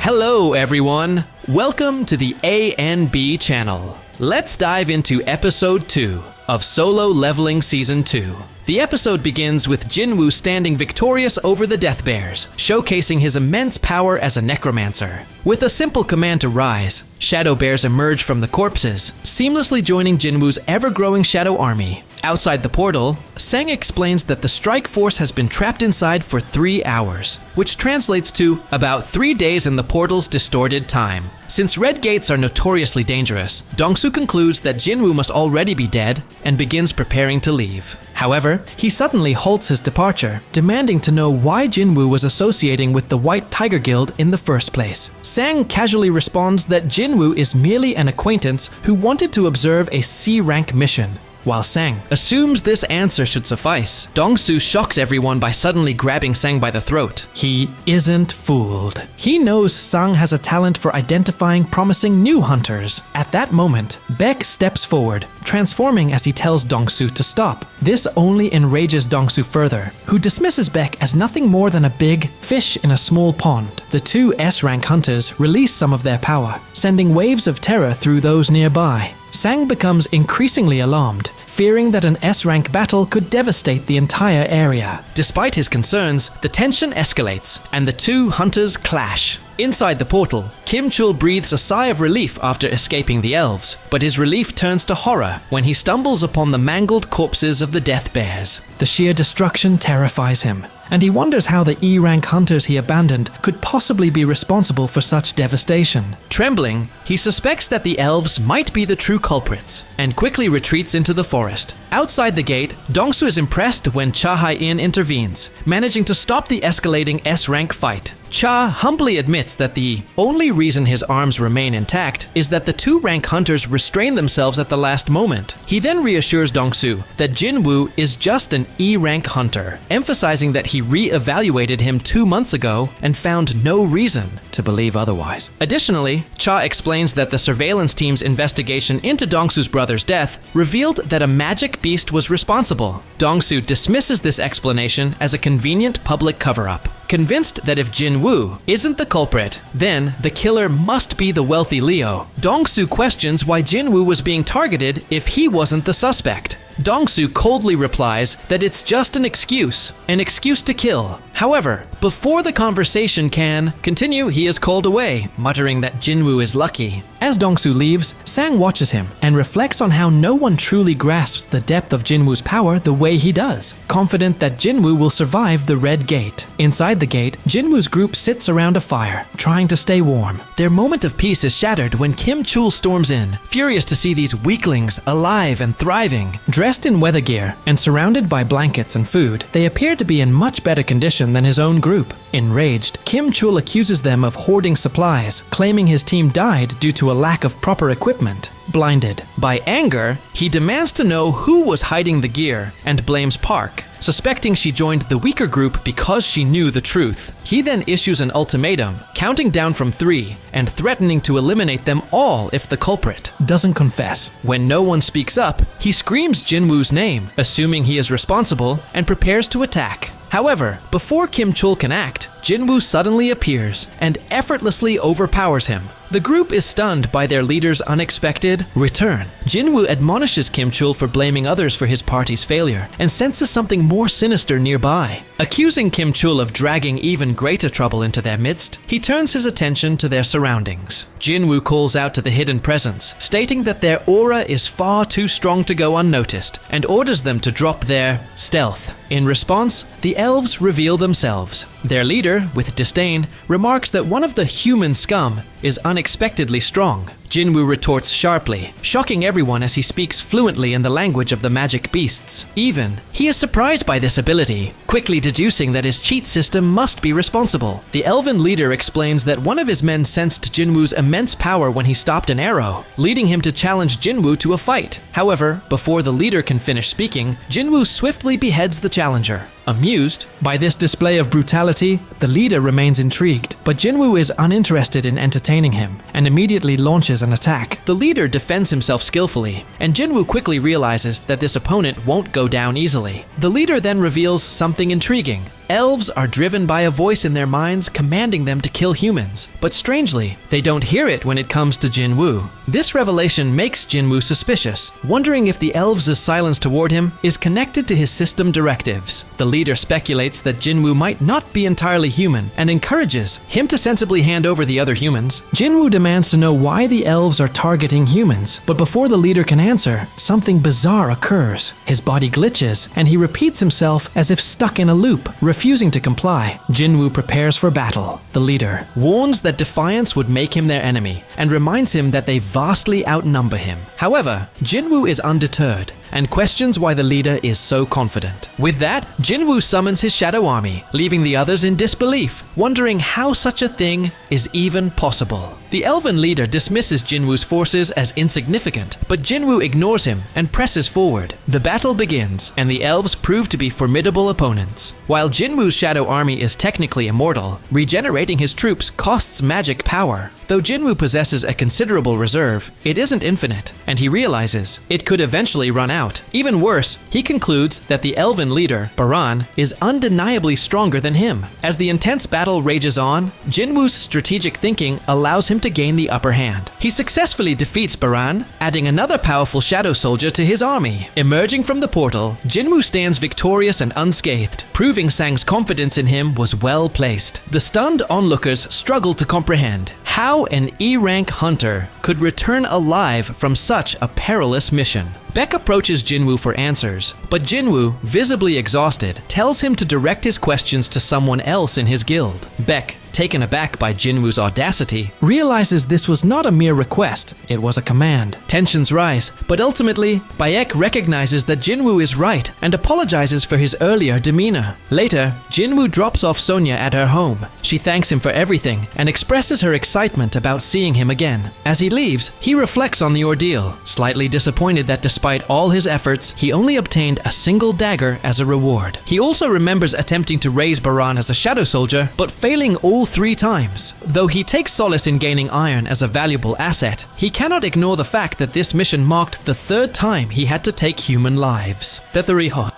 Hello everyone! Welcome to the A&B channel. Let's dive into episode 2 of Solo Leveling Season 2. The episode begins with Jin-Woo standing victorious over the Death Bears, showcasing his immense power as a necromancer. With a simple command to rise, shadow bears emerge from the corpses, seamlessly joining Jin-Woo's ever-growing shadow army. Outside the portal, Sung explains that the strike force has been trapped inside for 3 hours, which translates to about 3 days in the portal's distorted time. Since red gates are notoriously dangerous, Dong-soo concludes that Jin-Woo must already be dead and begins preparing to leave. However, he suddenly halts his departure, demanding to know why Jin-Woo was associating with the White Tiger Guild in the first place. Sung casually responds that Jin-Woo is merely an acquaintance who wanted to observe a C-rank mission. While Sung assumes this answer should suffice, Dong-soo shocks everyone by suddenly grabbing Sung by the throat. He isn't fooled. He knows Sung has a talent for identifying promising new hunters. At that moment, Baek steps forward, transforming as he tells Dong-soo to stop. This only enrages Dong-soo further, who dismisses Baek as nothing more than a big fish in a small pond. The two S-rank hunters release some of their power, sending waves of terror through those nearby. Sung becomes increasingly alarmed, fearing that an S-rank battle could devastate the entire area. Despite his concerns, the tension escalates, and the two hunters clash. Inside the portal, Kim Chul breathes a sigh of relief after escaping the elves, but his relief turns to horror when he stumbles upon the mangled corpses of the Death Bears. The sheer destruction terrifies him, and he wonders how the E-rank hunters he abandoned could possibly be responsible for such devastation. Trembling, he suspects that the elves might be the true culprits, and quickly retreats into the forest. Outside the gate, Dong-soo is impressed when Cha Hai-in intervenes, managing to stop the escalating S-rank fight. Cha humbly admits that the only reason his arms remain intact is that the 2-rank hunters restrain themselves at the last moment. He then reassures Dong-soo that Jin-Woo is just an E-rank hunter, emphasizing that he re-evaluated him 2 months ago and found no reason to believe otherwise. Additionally, Cha explains that the surveillance team's investigation into Dong-soo's brother's death revealed that a magic beast was responsible. Dong-soo dismisses this explanation as a convenient public cover-up. Convinced that if Jin-Woo isn't the culprit, then the killer must be the wealthy Leo. Dong-soo questions why Jin-Woo was being targeted if he wasn't the suspect. Dong-soo coldly replies that it's just an excuse to kill. However, before the conversation can continue, he is called away, muttering that Jin-Woo is lucky. As Dong-soo leaves, Sung watches him and reflects on how no one truly grasps the depth of Jin-Woo's power the way he does, confident that Jin-Woo will survive the Red Gate. Inside the gate, Jin-Woo's group sits around a fire, trying to stay warm. Their moment of peace is shattered when Kim Chul storms in, furious to see these weaklings alive and thriving. Dressed in weather gear and surrounded by blankets and food, they appear to be in much better condition than his own group. Enraged, Kim Chul accuses them of hoarding supplies, claiming his team died due to a lack of proper equipment. Blinded by anger, he demands to know who was hiding the gear and blames Park, suspecting she joined the weaker group because she knew the truth. He then issues an ultimatum, counting down from 3 and threatening to eliminate them all if the culprit doesn't confess. When no one speaks up, he screams Jin-Woo's name, assuming he is responsible, and prepares to attack. However, before Kim Chul can act, Jin-Woo suddenly appears and effortlessly overpowers him. The group is stunned by their leader's unexpected return. Jin-Woo admonishes Kim Chul for blaming others for his party's failure and senses something more sinister nearby. Accusing Kim Chul of dragging even greater trouble into their midst, he turns his attention to their surroundings. Jin-Woo calls out to the hidden presence, stating that their aura is far too strong to go unnoticed, and orders them to drop their stealth. In response, the elves reveal themselves. Their leader, with disdain, remarks that one of the human scum is unexpectedly strong. Jin-Woo retorts sharply, shocking everyone as he speaks fluently in the language of the magic beasts. He is surprised by this ability, quickly deducing that his cheat system must be responsible. The elven leader explains that one of his men sensed Jin-Woo's immense power when he stopped an arrow, leading him to challenge Jin-Woo to a fight. However, before the leader can finish speaking, Jin-Woo swiftly beheads the challenger. Amused by this display of brutality, the leader remains intrigued, but Jin-Woo is uninterested in entertaining him and immediately launches launches an attack. The leader defends himself skillfully, and Jin-Woo quickly realizes that this opponent won't go down easily. The leader then reveals something intriguing. Elves are driven by a voice in their minds commanding them to kill humans, but strangely, they don't hear it when it comes to Jin-Woo. This revelation makes Jin-Woo suspicious, wondering if the elves' silence toward him is connected to his system directives. The leader speculates that Jin-Woo might not be entirely human and encourages him to sensibly hand over the other humans. Jin-Woo demands to know why the elves are targeting humans, but before the leader can answer, something bizarre occurs. His body glitches, and he repeats himself as if stuck in a loop, refusing to comply. Jin-Woo prepares for battle. The leader warns that defiance would make him their enemy and reminds him that they vastly outnumber him. However, Jin-Woo is undeterred and questions why the leader is so confident. With that, Jin-Woo summons his shadow army, leaving the others in disbelief, wondering how such a thing is even possible. The elven leader dismisses Jin-Woo's forces as insignificant, but Jin-Woo ignores him and presses forward. The battle begins, and the elves prove to be formidable opponents. While Jin-Woo's shadow army is technically immortal, regenerating his troops costs magic power. Though Jin-Woo possesses a considerable reserve, it isn't infinite, and he realizes it could eventually run out. Even worse, he concludes that the elven leader, Baran, is undeniably stronger than him. As the intense battle rages on, Jin-Woo's strategic thinking allows him to gain the upper hand. He successfully defeats Baran, adding another powerful shadow soldier to his army. Emerging from the portal, Jin-Woo stands victorious and unscathed, proving Sang's confidence in him was well placed. The stunned onlookers struggle to comprehend how an E-rank hunter could return alive from such a perilous mission. Beck approaches Jin-Woo for answers, but Jin-Woo, visibly exhausted, tells him to direct his questions to someone else in his guild. Beck, taken aback by Jin-Woo's audacity, realizes this was not a mere request, it was a command. Tensions rise, but ultimately, Bayek recognizes that Jin-Woo is right and apologizes for his earlier demeanor. Later, Jin-Woo drops off Sonya at her home. She thanks him for everything and expresses her excitement about seeing him again. As he leaves, he reflects on the ordeal, slightly disappointed that despite all his efforts, he only obtained a single dagger as a reward. He also remembers attempting to raise Baran as a shadow soldier, but failing all 3 times. Though he takes solace in gaining iron as a valuable asset, he cannot ignore the fact that this mission marked the 3rd time he had to take human lives.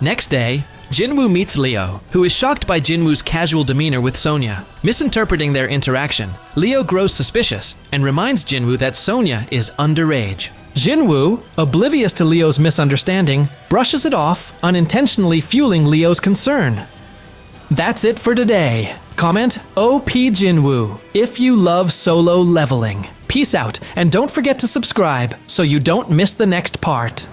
Next day, Jin-Woo meets Leo, who is shocked by Jin-Woo's casual demeanor with Sonya. Misinterpreting their interaction, Leo grows suspicious and reminds Jin-Woo that Sonya is underage. Jin-Woo, oblivious to Leo's misunderstanding, brushes it off, unintentionally fueling Leo's concern. That's it for today. Comment OP Jin-Woo if you love solo leveling. Peace out, and don't forget to subscribe so you don't miss the next part.